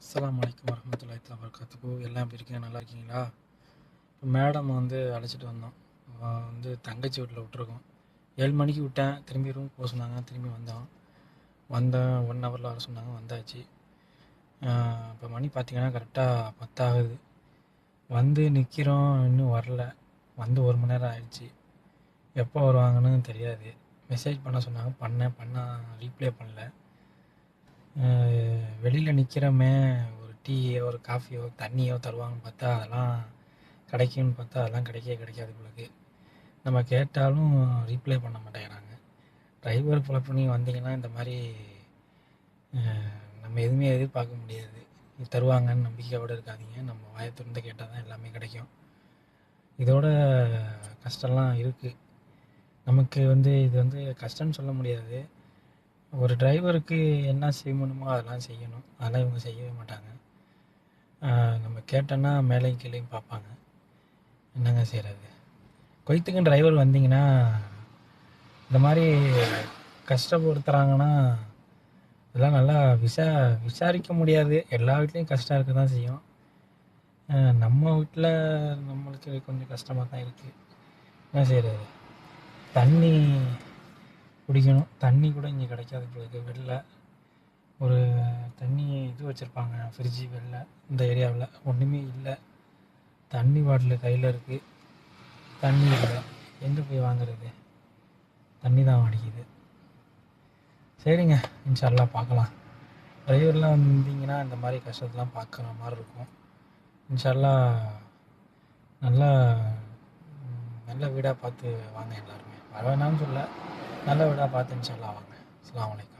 அஸ்ஸலாமு அலைக்கும் வரஹ்மத்துல்லாஹி தஆலா வபரகாத்துஹு. எல்லாம் எப்படி இருக்கீங்க? நல்லா இருக்கீங்களா? இப்போ மேடம் அழைச்சிட்டு வந்தோம். தங்கச்சி வீட்டில் விட்டுருக்கோம். 7 மணிக்கு விட்டேன். திரும்பி ரூம் போக சொன்னாங்க. திரும்பி வந்தேன் 1 ஹவரில் வர சொன்னாங்க. வந்தாச்சு. இப்போ மணி பார்த்தீங்கன்னா கரெக்டாக 10 ஆகுது. நிற்கிறோம், இன்னும் வரல. 1 மணி நேரம் ஆயிடுச்சு. எப்போ வருவாங்கன்னு தெரியாது. மெசேஜ் பண்ண சொன்னாங்க. பண்ணால் ரீப்ளே பண்ணல. வெளியில் நிற்கிறோமே, ஒரு டீயோ ஒரு காஃபியோ தண்ணியோ தருவாங்கன்னு பார்த்தா அதெல்லாம் கிடைக்கும்னு பார்த்தா அதெல்லாம் கிடைக்காது உங்களுக்கு. நம்ம கேட்டாலும் ரீப்ளை பண்ண மாட்டேங்கிறாங்க. டிரைவர் புலப்பு நீங்கள் வந்தீங்கன்னா இந்த மாதிரி நம்ம எதுவுமே எதிர்பார்க்க முடியாது. தருவாங்கன்னு நம்பிக்கையோடு இருக்காதீங்க. நம்ம வாயை திறந்து கேட்டால் தான் எல்லாமே கிடைக்கும். இதோட கஷ்டம்லாம் இருக்குது நமக்கு. இது கஷ்டம்னு சொல்ல முடியாது. ஒரு டிரைவருக்கு என்ன செய்யணுமோ அதெல்லாம் செய்யணும். அதெல்லாம் இவங்க செய்யவே மாட்டாங்க. நம்ம கேட்டோன்னா மேலேயும் கீழேயும் பார்ப்பாங்க. என்னங்க செய்கிறது? குவைத்துக்கு டிரைவர் வந்தீங்கன்னா இந்த மாதிரி கஷ்டப்படுத்துகிறாங்கன்னா இதெல்லாம் நல்லா விசாரிக்க முடியாது. எல்லா வீட்லேயும் கஷ்டம் இருக்க தான் செய்யும். நம்ம வீட்டில் நம்மளுக்கு கொஞ்சம் கஷ்டமாக தான் இருக்குது. என்ன செய்கிறது? தண்ணி குடிக்கணும். தண்ணி கூட இங்கே கிடைக்காது. இப்போ வெளில ஒரு தண்ணி வச்சுருப்பாங்க, ஃப்ரிட்ஜு. வெளில இந்த ஏரியாவில் ஒன்றுமே இல்லை. தண்ணி பாட்டில் கையில் இருக்குது, தண்ணி இல்லை. எங்கே போய் வாங்குறது? தண்ணி தான் அடிக்குது. சரிங்க, இன்ஷா அல்லாஹ் பார்க்கலாம். டிரைவர்லாம் வந்தீங்கன்னா இந்த மாதிரி கஷ்டத்தெலாம் பார்க்குற மாதிரி இருக்கும். இன்ஷா அல்லாஹ் நல்ல வீடாக பார்த்து வாங்க. எல்லாருமே வர வேணாம்னு சொல்ல, நல்ல வீடாக பார்த்து இன்ஷா அல்லாஹ் வாங்க. அஸ்ஸலாமு அலைக்கும்.